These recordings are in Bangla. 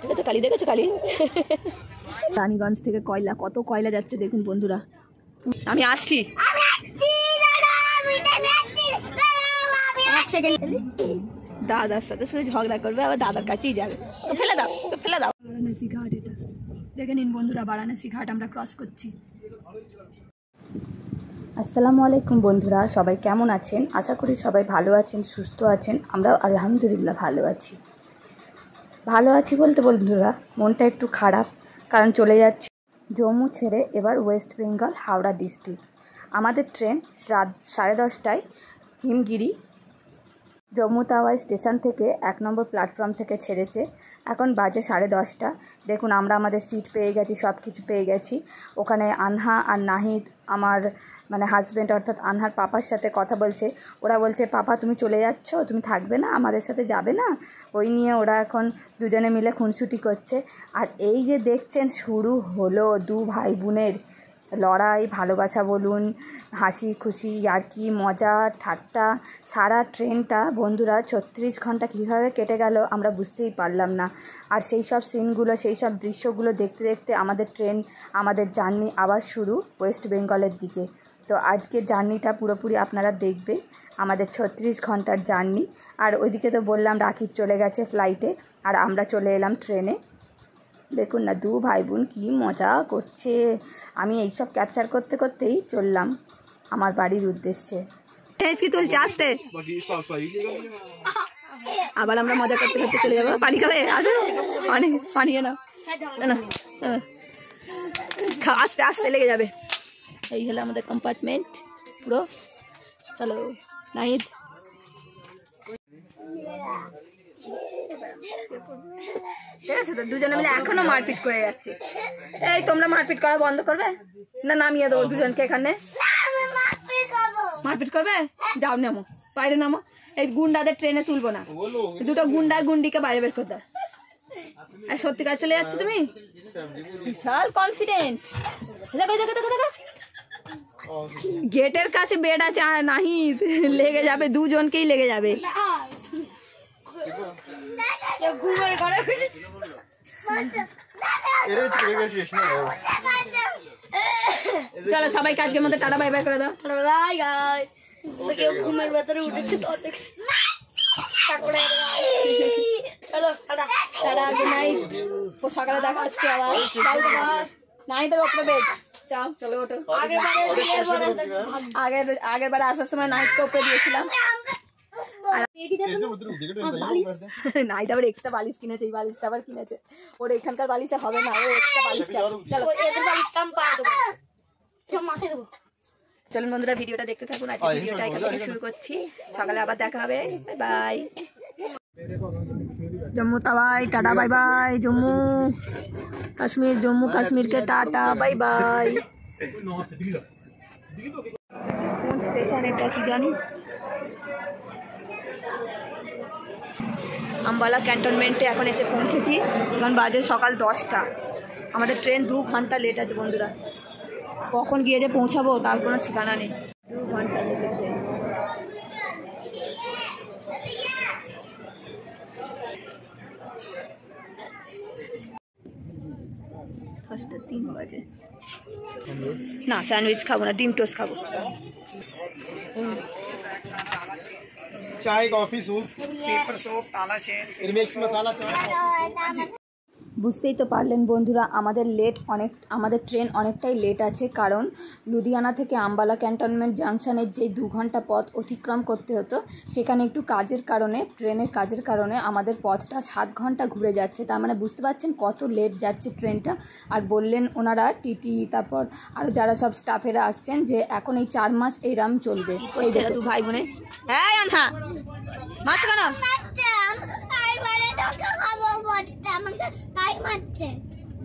দেখেছো কালি, দেখেছো কালি? রানীগঞ্জ থেকে কয়লা, কত কয়লা যাচ্ছে দেখুন বন্ধুরা। আমি আসছি। দাদার সাথে শুধু ঝগড়া করবে, আবার দাদার কাছেই যাবে। তো ফেলে দাও, তো ফেলে দাও। বারাণসী ঘাট এটা দেখে নিন বন্ধুরা, বারাণসী ঘাট আমরা ক্রস করছি। আসসালামু আলাইকুম বন্ধুরা, সবাই কেমন আছেন? আশা করি সবাই ভালো আছেন, সুস্থ আছেন। আমরাও আলহামদুলিল্লাহ ভালো আছি। ভালো আছি বলতে বন্ধুরা মনটা একটু খারাপ, কারণ চলে যাচ্ছি জম্মু ছেড়ে এবার ওয়েস্ট বেঙ্গল হাওড়া ডিস্ট্রিক্ট। আমাদের ট্রেন রাত 10:30টায় হিমগিরি জম্মু তাওয়াই স্টেশন থেকে 1 নম্বর প্ল্যাটফর্ম থেকে ছেড়েছে। এখন বাজে 10:30টা। দেখুন আমরা আমাদের সিট পেয়ে গেছি, সব কিছু পেয়ে গেছি। ওখানে আনহা আর নাহিদ আমার হাজব্যান্ড অর্থাৎ আনহার পাপার সাথে কথা বলছে। ওরা বলছে পাপা তুমি চলে যাচ্ছ, তুমি থাকবে না, আমাদের সাথে যাবে না? ওই নিয়ে ওরা এখন দুজনে মিলে খুনসুটি করছে। আর এই যে দেখছেন শুরু হলো দু ভাই বোনের লড়াই, ভালোবাসা বলুন, হাসি খুশি, ইয়ার্কি, মজা, ঠাট্টা। সারা ট্রেনটা বন্ধুরা 36 ঘন্টা কীভাবে কেটে গেল আমরা বুঝতেই পারলাম না। আর সেই সব সিনগুলো, সেই সব দৃশ্যগুলো দেখতে দেখতে আমাদের জার্নি আবার শুরু ওয়েস্ট বেঙ্গলের দিকে। তো আজকের জার্নিটা পুরোপুরি আপনারা দেখবেন, আমাদের 36 ঘন্টার জার্নি। আর ওইদিকে তো বললাম রাকিব চলে গেছে ফ্লাইটে, আর আমরা চলে এলাম ট্রেনে। দেখুন না দু ভাই বোন কী মজা করছে। আমি এইসব ক্যাপচার করতে করতেই চললাম আমার বাড়ির উদ্দেশ্যে। তুলছে আসতে, আবার আমরা মজা করতে করতে চলে যাবো। পানি খাবে? আসো অনেক পানি এনো না, আস্তে আস্তে লেগে যাবে। এই হলো আমাদের কম্পার্টমেন্ট পুরো। চলো নাহিদ। ঠিক আছে তো, দুজনে মিলে এখনো মারপিট করে যাচ্ছে। এই তোমরা মারপিট করা বন্ধ করবে না? নামিয়ে দেবো দুজনকে এখানে। মারপিট করবে? যাও নামো, বাইরে নামো। এই গুন্ডাদের ট্রেনে তুলবো না, দুটো গুন্ডার গুন্ডিকে বাইরে বের করে দাও। আর সত্যিকার চলে যাচ্ছ তুমি, বিশাল কনফিডেন্ট। দেখো দেখো দেখো দেখো, গেটের কাছে বেড আছে নাহিদ, লেগে যাবে, দুজনকেই লেগে যাবে। চলো সবাইকে আজকের মধ্যে টাটা বাই বাই করে দাও। ঘুমের ভেতরে উঠেছে তো, টাটা, গুড নাইট। সকালে দেখা হচ্ছে আবার। নাহিদের ওপরে বেড, চাও চলো ওঠো। আগের বার আসার সময় নাহিদকে ওপরে দিয়েছিলাম। নাইট আবার এক্সট্রা বালিশ কিনেছে, এই বালিশটা আবার কিনেছে। ওর এখানকার বালিশে হবে না, ও এক্সট্রা বালিশটা। চলো চলুন বন্ধুরা ভিডিওটা দেখতে থাকুন। আজকে ভিডিওটা এখান থেকে শুরু করছি, সকালে আবার দেখা হবে। Bye. Jammu Tawi tata bye bye. Jammu কাশ্মীরকে টাটা বাই বাই। কোন স্টেশন এটা কি জানি? আম্বালা ক্যান্টনমেন্টে এখন এসে পৌঁছেছি। এখন বাজে সকাল 10টা। আমাদের ট্রেন 2 ঘন্টা লেট আছে বন্ধুরা। কখন গিয়ে যে পৌঁছাবো তার কোনো ঠিকানা নেই। 2 ঘন্টা লেট আছে। ফার্স্টে 3 বাজে। না স্যান্ডউইচ খাবো না, ডিম টোস্ট খাবো। चाय कॉफी सूप पेपर सोप ताला चेन मिक्स मसाला चाय। বুঝতেই তো পারলেন বন্ধুরা আমাদের ট্রেন অনেকটাই লেট আছে, কারণ লুধিয়ানা থেকে আম্বালা ক্যান্টনমেন্ট জাংশনের যে 2 ঘন্টা পথ অতিক্রম করতে হতো, সেখানে একটু ট্রেনের কাজের কারণে আমাদের পথটা 7 ঘন্টা ঘুরে যাচ্ছে। তার মানে বুঝতে পারছেন কত লেট যাচ্ছে ট্রেনটা। আর বললেন ওনারা টিটি, তারপর আরও যারা সব স্টাফেরা আসছেন, যে এখন এই 4 মাস এইরাম চলবে। এই দেখো 2 ভাই বোনে। হ্যাঁ আনহা মাছ কেন?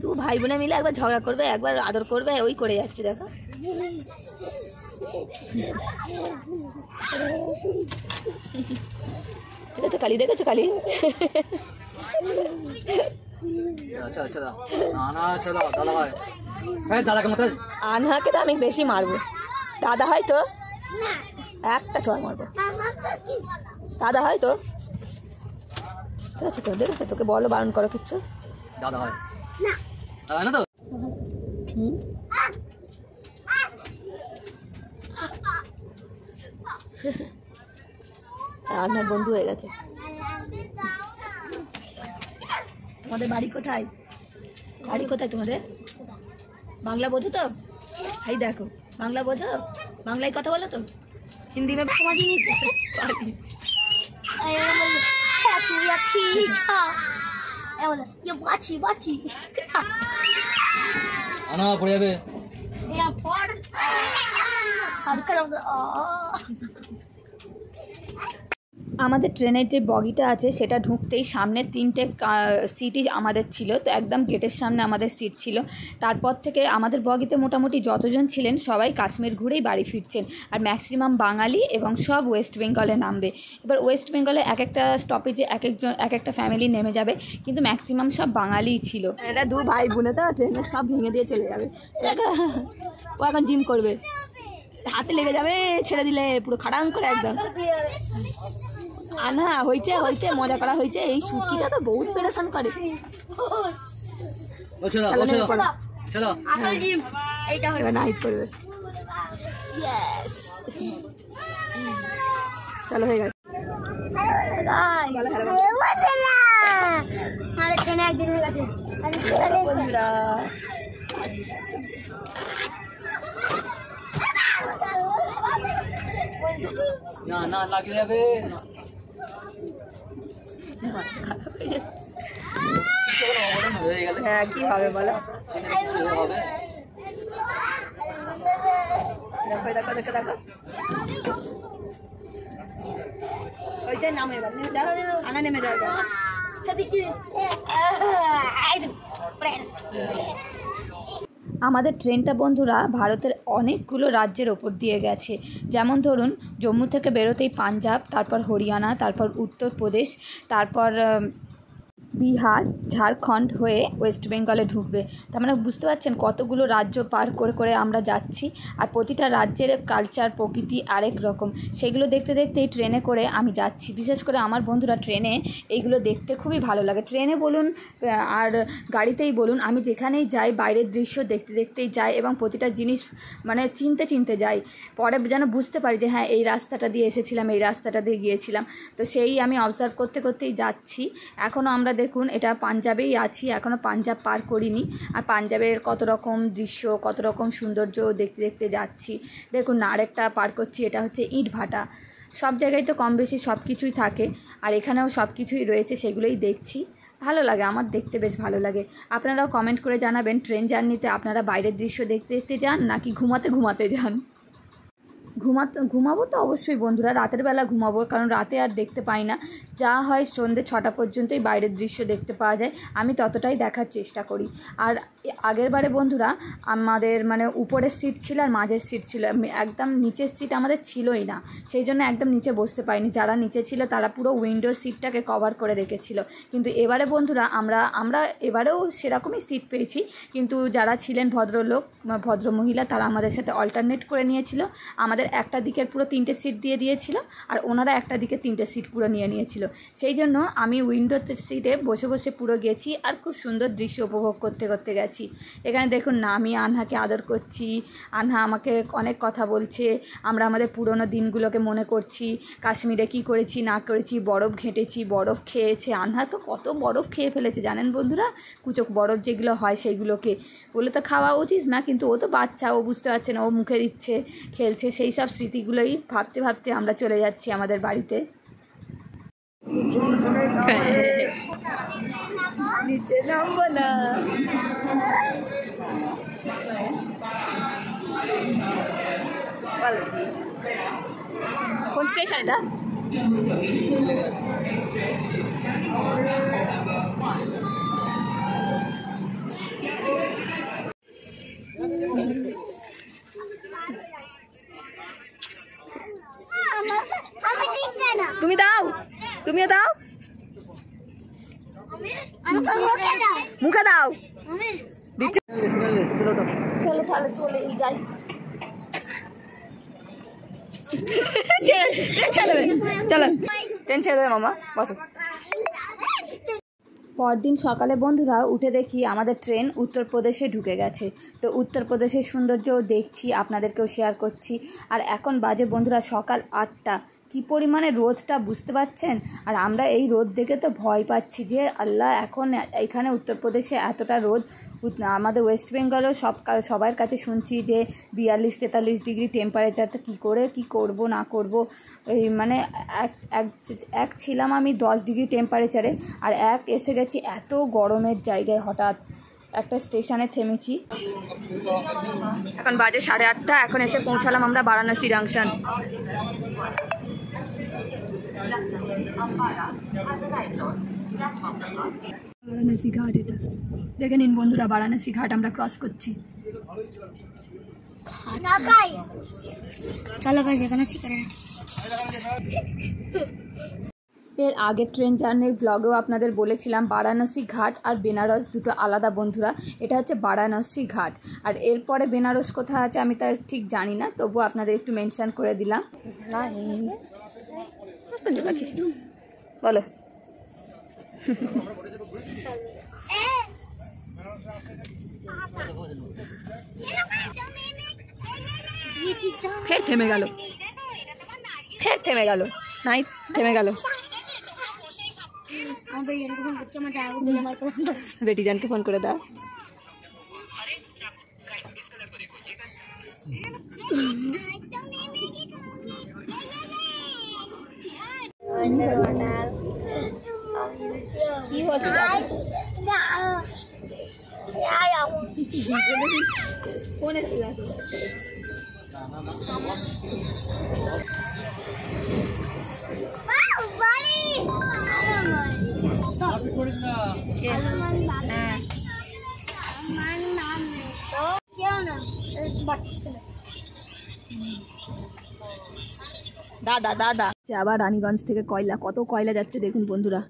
দু ভাই বোনে মিলে একবার ঝগড়া করবে, একবার আদর করবে, ওই করে যাচ্ছে দেখো। দেখেছো কালি, দেখেছো কালি? আনহাকে তো আমি বেশি মারবো। দাদা হয় তো একটা চড় মারবো। দাদা হয় তো ঠিক আছে তো, দেখেছো তোকে বলো বারণ করো কিচ্ছু দাদা হয় না তো। আমার বন্ধু হয়ে গেছে। তোমাদের বাড়ি কোথায়? বাড়ি কোথায় তোমাদের? বাংলা বোঝো তো? এই দেখো বাংলা বোঝো, বাংলায় কথা বলো তো? হিন্দি में समझ ही नहीं আনা পড়ে যাবে। আমাদের ট্রেনের যে বগিটা আছে সেটা ঢুকতেই সামনে 3টে সিটই আমাদের ছিল, তো একদম গেটের সামনে আমাদের সিট ছিল। তারপর থেকে আমাদের বগিতে মোটামুটি যতজন ছিলেন সবাই কাশ্মীর ঘুরেই বাড়ি ফিরছেন, আর ম্যাক্সিমাম বাঙালি এবং সব ওয়েস্ট বেঙ্গলে নামবে। এবার ওয়েস্ট বেঙ্গলে এক একটা স্টপেজে এক একটা ফ্যামিলি নেমে যাবে, কিন্তু ম্যাক্সিমাম সব বাঙালিই ছিল। এটা 2 ভাই বোনে তো ট্রেনের সব ভেঙে দিয়ে চলে যাবে। ও এখন জিম করবে, হাতে লেগে যাবে, ছেড়ে দিলে পুরো খাটাং করে একদম। আনা হয়েছে হয়েছে, মজা করা হয়েছে। এই সুটকিটা তো বহুত পেরেশান করে। এবার নাইট করবে। চলো হয়ে গেছে। বন্ধুরা না না লাগে যাবে। হ্যাঁ কি হবে বলো? দেখো দেখো দেখো দেখো ওইটাই নামে এবার নেমে যাও, আনা নেমে যাও। আমাদের ট্রেনটা বন্ধুরা ভারতের অনেকগুলো রাজ্যের ওপর দিয়ে গেছে। যেমন ধরুন জম্মু থেকে বেরোতেই পাঞ্জাব, তারপর হরিয়ানা, তারপর উত্তরপ্রদেশ, তারপর বিহার, ঝাড়খণ্ড হয়ে ওয়েস্ট বেঙ্গলে ঢুকবে। তার মানে বুঝতে পারছেন কতগুলো রাজ্য পার করে করে আমরা যাচ্ছি, আর প্রতিটা রাজ্যের কালচার প্রকৃতি আরেক রকম। সেগুলো দেখতে দেখতেই ট্রেনে করে আমি যাচ্ছি। বিশেষ করে আমার বন্ধুরা ট্রেনে এইগুলো দেখতে খুবই ভালো লাগে। ট্রেনে বলুন আর গাড়িতেই বলুন, আমি যেখানেই যাই বাইরের দৃশ্য দেখতে দেখতেই যাই এবং প্রতিটা জিনিস মানে চিনতে চিনতে যাই। পরে যেন বুঝতে পারি যে হ্যাঁ এই রাস্তাটা দিয়ে এসেছিলাম, এই রাস্তাটা দিয়ে গিয়েছিলাম। তো সেই আমি অবজার্ভ করতে করতেই যাচ্ছি। এখনও আমরা দেখুন এটা পাঞ্জাবেই আছি, এখনও পাঞ্জাব পার করিনি। আর পাঞ্জাবের কত রকম দৃশ্য, কত রকম সৌন্দর্য দেখতে দেখতে যাচ্ছি। দেখুন আরেকটা পার করছি, এটা হচ্ছে ইট ভাটা। সব জায়গায় তো কম বেশি সব কিছুই থাকে, আর এখানেও সব কিছুই রয়েছে, সেগুলোই দেখছি। ভালো লাগে, আমার দেখতে বেশ ভালো লাগে। আপনারাও কমেন্ট করে জানাবেন ট্রেন জার্নিতে আপনারা বাইরের দৃশ্য দেখতে দেখতে যান নাকি ঘুমাতে ঘুমাতে যান। ঘুমাবো তো অবশ্যই বন্ধুরা, রাতের বেলা ঘুমাবো, কারণ রাতে আর দেখতে পাই না। যা হয় সন্ধ্যে 6টা পর্যন্তই বাইরের দৃশ্য দেখতে পাওয়া যায়, আমি ততটাই দেখার চেষ্টা করি। আর আগের বারে বন্ধুরা আমাদের মানে উপরের সিট ছিল আর মাঝের সিট ছিল, একদম নিচের সিট আমাদের ছিলই না, সেই জন্য একদম নিচে বসতে পাইনি। যারা নিচে ছিল তারা পুরো উইন্ডো সিটটাকে কভার করে রেখেছিল। কিন্তু এবারে বন্ধুরা আমরা এবারেও সেরকমই সিট পেয়েছি, কিন্তু যারা ছিলেন ভদ্রলোক ভদ্রমহিলা তারা আমাদের সাথে অল্টারনেট করে নিয়েছিল। আমাদের একটা দিকের পুরো 3টে সিট দিয়ে দিয়েছিল, আর ওনারা একটা দিকে 3টে সিট পুরো নিয়ে নিয়েছিল। সেই জন্য আমি উইন্ডো সিটে বসে বসে পুরো গেছি, আর খুব সুন্দর দৃশ্য উপভোগ করতে করতে গেছি। এখানে দেখুন না, আমি আনহাকে আদর করছি, আনহা আমাকে অনেক কথা বলছে, আমরা আমাদের পুরনো দিনগুলোকে মনে করছি, কাশ্মীরে কি করেছি না করেছি, বরফ ঘেঁটেছি, বরফ খেয়েছে। আনহা তো কত বরফ খেয়ে ফেলেছে জানেন বন্ধুরা, কুচক বরফ যেগুলো হয় সেইগুলোকে বলে তো খাওয়া উচিত না, কিন্তু ও তো বাচ্চা, ও বুঝতে পারছে না, ও মুখে দিচ্ছে, খেলছে। সেই সব স্মৃতিগুলোই ভাবতে ভাবতে আমরা চলে যাচ্ছি আমাদের বাড়িতে। নিচে নামবো না, কোন স্টেশন এটা? তুমি দাও, তুমিও দাও, মুখে দাও। চলো তাহলে চলেই যাই। চলো ট্রেন ছেড়ে দেবে মামা, বসো। পরদিন সকালে বন্ধুরা উঠে দেখি আমাদের ট্রেন উত্তরপ্রদেশে ঢুকে গেছে। তো উত্তরপ্রদেশের সৌন্দর্যও দেখছি, আপনাদেরকেও শেয়ার করছি। আর এখন বাজে বন্ধুরা সকাল 8টা। কী পরিমাণে রোদটা বুঝতে পারছেন। আর আমরা এই রোদ দেখে তো ভয় পাচ্ছি যে আল্লাহ, এখন এখানে উত্তরপ্রদেশে এতটা রোদ। আমাদের ওয়েস্ট বেঙ্গলেও সবার কাছে শুনছি যে 42-43 ডিগ্রি টেম্পারেচার। তো কী করব না করব, এই মানে এক ছিলাম আমি 10 ডিগ্রি টেম্পারেচারে, আর এসে গেছি এত গরমের জায়গায়। হঠাৎ একটা স্টেশনে থেমেছি, এখন বাজে 8:30। এখন এসে পৌঁছালাম আমরা বারাণসী জাংশন। বারাণসী ঘাট, এটা দেখে নিন বন্ধুরা, বারাণসী ঘাট আমরা ক্রস করছি। এর আগের ট্রেন জার্নির ব্লগেও আপনাদের বলেছিলাম বারাণসী ঘাট আর বেনারস দুটো আলাদা বন্ধুরা। এটা হচ্ছে বারাণসী ঘাট, আর এরপরে বেনারস কোথায় আছে আমি তা ঠিক জানি না, তবুও আপনাদের একটু মেনশন করে দিলাম। বলো ফের থেমে গেল, নাই থেমে গেল। বেটি জানকে ফোন করে দাও। কি হচ্ছে ফোন এসে দাদা আবার রানীগঞ্জ থেকে কয়লা, কত কয়লা যাচ্ছে দেখুন বন্ধুরা,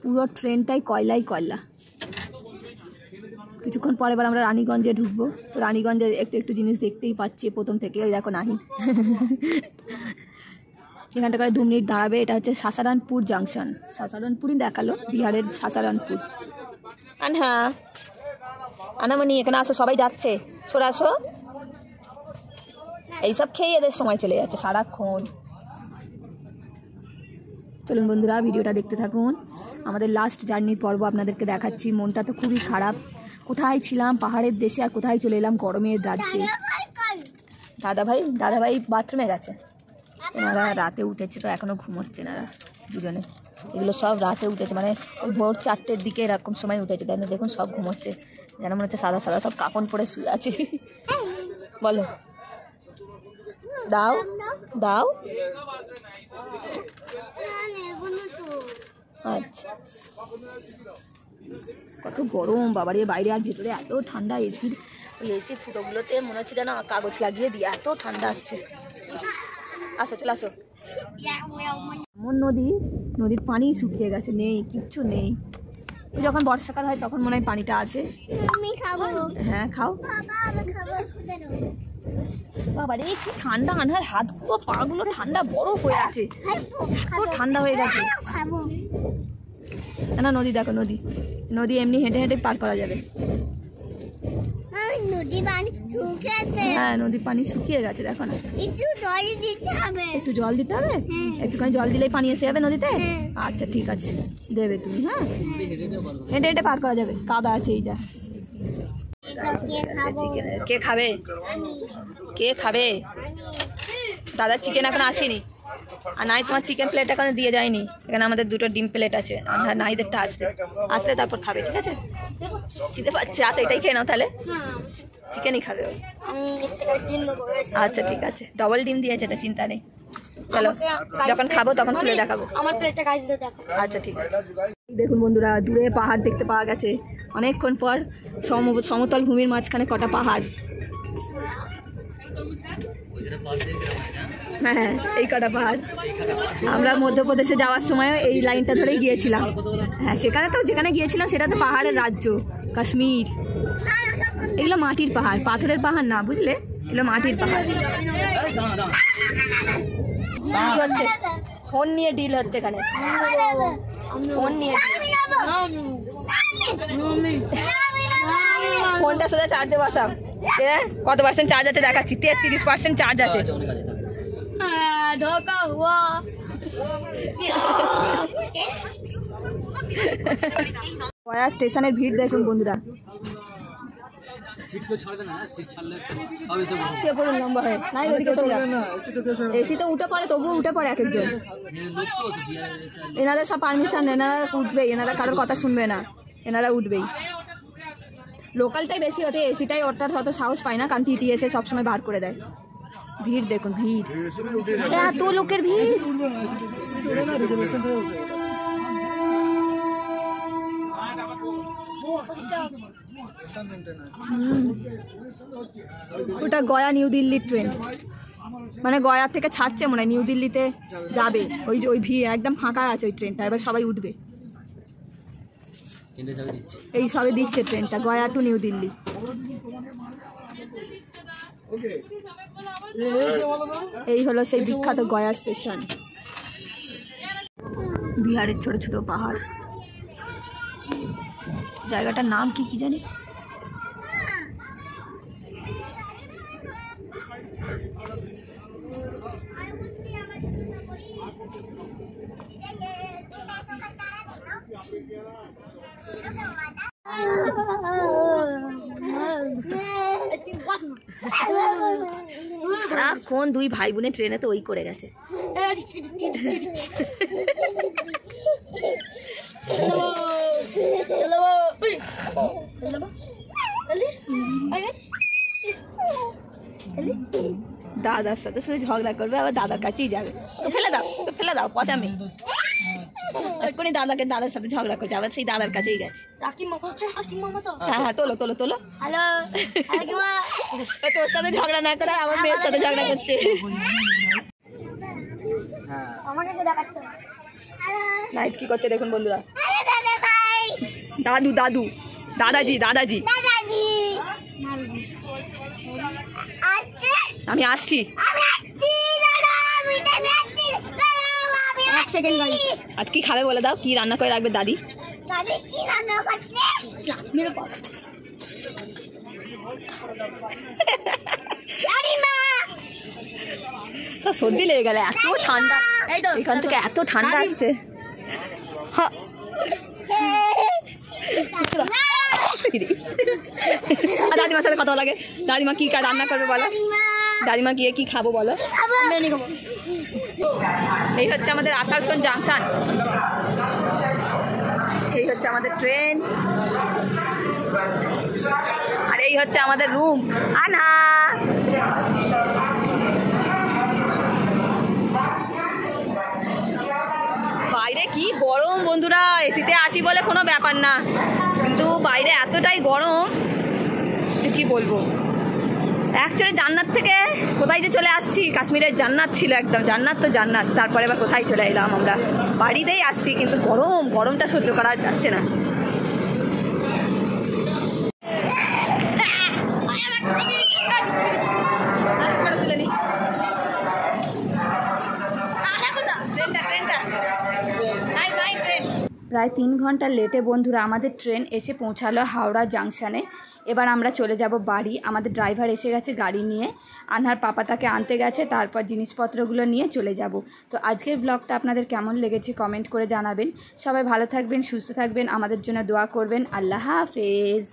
পুরো ট্রেনটাই কয়লাই কয়লা। কিছুক্ষণ পরে এবার আমরা রানীগঞ্জে ঢুকবো। তো রানীগঞ্জের একটু জিনিস দেখতেই পাচ্ছি প্রথম থেকে। ওই দেখো নাহিদ এখানটা করে 2 মিনিট দাঁড়াবে। এটা হচ্ছে সাসারানপুর জাংশন। সাসারানপুরই দেখালো, বিহারের সাসারানপুর। হ্যাঁ আনামনি এখানে আসো, সবাই যাচ্ছে, সরে আসো। এইসব খেয়ে এদের সময় চলে যাচ্ছে সারাক্ষণ। চলুন বন্ধুরা ভিডিওটা দেখতে থাকুন। আমাদের লাস্ট জার্নির পর্ব আপনাদেরকে দেখাচ্ছি। মনটা তো খুবই খারাপ। কোথায় ছিলাম পাহাড়ের দেশে, আর কোথায় চলে এলাম গরমের রাজ্যে। দাদাভাই বাথরুমে গেছে। এনারা রাতে উঠেছে, তো এখনও ঘুমোচ্ছে এনারা দুজনে। এগুলো সব রাতে উঠেছে, মানে ওই ভোর 4টের দিকে এরকম সময় উঠেছে। তাই না, দেখুন সব ঘুমোচ্ছে, যেন মনে হচ্ছে সাদা সাদা সব কাপড় পরে শুয়ে আছে। বলো দাও। আচ্ছা, কত গরম বাবারে বাইরে, আর ভেতরে এত ঠান্ডা। এসি ফুটোগুলোতে মনে হচ্ছে যেন কাগজ লাগিয়ে দিয়ে, এত ঠান্ডা আসছে। আসো চলে আসো। এমন নদীর পানি শুকিয়ে গেছে, নেই কিচ্ছু নেই। যখন বর্ষাকাল হয় তখন মনে হয় পানিটা আসে। হ্যাঁ খাও বাবারে, কি ঠান্ডা। আনহার হাতগুলো পাগুলো ঠান্ডা বরফ হয়ে আছে, এত ঠান্ডা হয়ে গেছে। না নদী দেখো, নদী এমনি হেঁটে হেঁটে পার করা যাবে। হ্যাঁ নদীর পানি শুকিয়ে গেছে, দেখো না। একটু জল দিতে হবে, একটুখানি জল দিলেই পানি এসে যাবে নদীতে। আচ্ছা ঠিক আছে, দেবে তুমি। হ্যাঁ হেঁটে হেঁটে পার করা যাবে, কাদা আছে এই যা। কে খাবে? দাদা চিকেন এখন আসেনি, আর নাই তোমার চিকেন প্লেট এখন দিয়ে যায়নি। এখানে আমাদের 2টো ডিম প্লেট আছে, আর নাইদেরটা আসলে তারপর খাবে, ঠিক আছে? খেতে পাচ্ছে, আসো এটাই খেয়ে নাও তাহলে। চিকেনই খাবে ওই। আচ্ছা ঠিক আছে, ডবল ডিম দিয়েছে, তো চিন্তা নেই। চলো যখন খাবো তখন খুলে দেখাবো। আচ্ছা ঠিক আছে। দেখুন বন্ধুরা, দূরে পাহাড় দেখতে পাওয়া গেছে অনেকক্ষণ পর। সমতল ভূমির মাঝখানে কটা পাহাড়। হ্যাঁ এই কটা পাহাড়। আমরা মধ্যপ্রদেশে যাওয়ার সময় এই লাইনটা ধরেই গিয়েছিলাম। হ্যাঁ সেখানে তো যেখানে গিয়েছিলাম সেটা তো পাহাড়ের রাজ্য, কাশ্মীর। এগুলো মাটির পাহাড়, পাথরের পাহাড় না, বুঝলে? এগুলো মাটির পাহাড়। হচ্ছে ফোন নিয়ে ডিল হচ্ছে এখানে। ফোন নিয়ে ফোনটা সোজা চার্জে বসাও। কত পার্সেন্ট চার্জ আছে দেখাচ্ছি, 33% চার্জ আছে। অনেক আছে থাক। धोखा हुआ। গয়া স্টেশনের ভিড় দেখুন বন্ধুরা, সিট কেউ ছাড়বে না, সিট ছাড়লে হবে সব বসে। শুয়ে পড়ুন লম্বা হয়ে, নাই ওদিকে চলে যাও। এসি তো উঠে পড়ে, তবুও উঠে পড়ে এক একজন। লোক তো আছে বিয়ারের চাল। এনাদের সব পারমিশন, এনারা উঠবেই, এনারা কারোর কথা শুনবে না, এনারা উঠবেই। লোকালটাই বেশি ওঠে, এসিটাই ওটার অত সাহস পায় না, কারণ টিটি এসে সবসময় বার করে দেয়। ভিড় দেখুন, ভিড়, এত লোকের ভিড়। ওটা গয়া নিউ দিল্লির ট্রেন, মানে গয়া থেকে ছাড়ছে মনে হয়, নিউ দিল্লিতে যাবে। ওই ভিড় একদম ফাঁকা আছে ওই ট্রেনটা, এবার সবাই উঠবে। তিনটে চাবি দিচ্ছে। এই সবে দিচ্ছে ট্রেনটা, গয়া টু নিউ দিল্লি। এই হলো সেই বিখ্যাত গয়া স্টেশন। বিহারের ছোট ছোট পাহাড়, জায়গাটার নাম কি কি জানি। সারাক্ষণ দুই ভাই বোনে ট্রেনে তো ওই করে গেছে। দাদার সাথে শুধু ঝগড়া করবে, আবার দাদার কাছেই যাবে। তো ফেলে দাও, তো ফেলে দাও, পচামি। এক্ষুনি দাদার সাথে ঝগড়া করছে, আবার সেই দাদার কাছেই গেছে। হ্যাঁ হ্যাঁ, তোলো তোলো তোলো। হ্যালো তোর সাথে ঝগড়া না করে আমার মেয়ের সাথে ঝগড়া করছে। আমাকে দেখাচ্ছ নাইট কি করছে দেখুন বন্ধুরা। দাদা ভাই, দাদু দাদু, দাদাজি দাদাজি। দাদাজি আমি আসছি। এক সেকেন্ড গাড়ি। আজ কি খাবে বলে দাও, কি রান্না করে রাখবে দাদি? দাদি কি রান্না করছে? মেরে পাপ। দাদিমা, সব সর্দি লেগে গেলে, এত ঠান্ডা এই তো এখান থেকে, এত ঠান্ডা আসছে। হ্যাঁ, আর দাদিমার সাথে কথা লাগে। দাদিমা কি রান্না করবে বলো, দাদিমা গিয়ে কি খাবো বলো। এই হচ্ছে আমাদের আসানসোল জাংশন, এই হচ্ছে আমাদের ট্রেন, আর এই হচ্ছে আমাদের রুম। আনা বাইরে কি গরম বন্ধুরা, এসিতে আছি বলে কোনো ব্যাপার না, কিন্তু বাইরে এতটাই গরম যে কি বলবো। অ্যাকচুয়ালি জান্নাত থেকে কোথায় যে চলে আসছি, কাশ্মীরের জান্নাত ছিল একদম, জান্নাত তো জান্নাত, তারপরে এবার কোথায় চলে এলাম আমরা, বাড়িতেই আসছি, কিন্তু গরমটা সহ্য করা যাচ্ছে না। প্রায় 3 ঘন্টা লেটে বন্ধুরা আমাদের ট্রেন এসে পৌঁছালো হাওড়া জাংশনে। এবার আমরা চলে যাব বাড়ি। আমাদের ড্রাইভার এসে গেছে গাড়ি নিয়ে, আনহার পাপা তাকে আনতে গেছে, তারপর জিনিসপত্রগুলো নিয়ে চলে যাব। তো আজকের ব্লগটা আপনাদের কেমন লেগেছে কমেন্ট করে জানাবেন। সবাই ভালো থাকবেন, সুস্থ থাকবেন, আমাদের জন্য দোয়া করবেন। আল্লাহ হাফেজ।